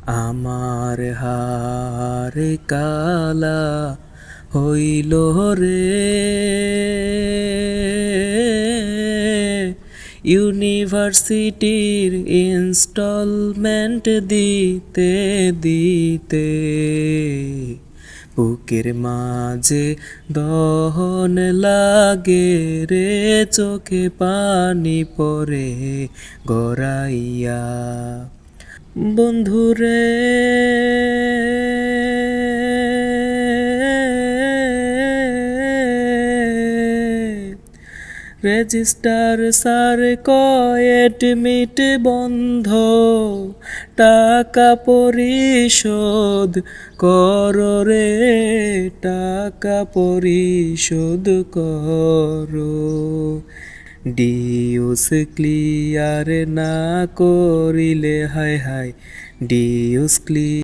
আমার হারে কালা হইল রে, ইউনিভার্সিটির ইনস্টলমেন্ট দিতে দিতে বুকের মাঝে দহন লাগে রে, চোখে পানি পড়ে গড়াইয়া। বন্ধুরে রেজিস্টার স্যার কয় এডমিট বন্ধ, টাকা পরিশোধ কর রে, টাকা পরিশোধ কর। ডিউস ক্লিয়ার না করিলে হায় হায়, ডিউস ক্লিয়ার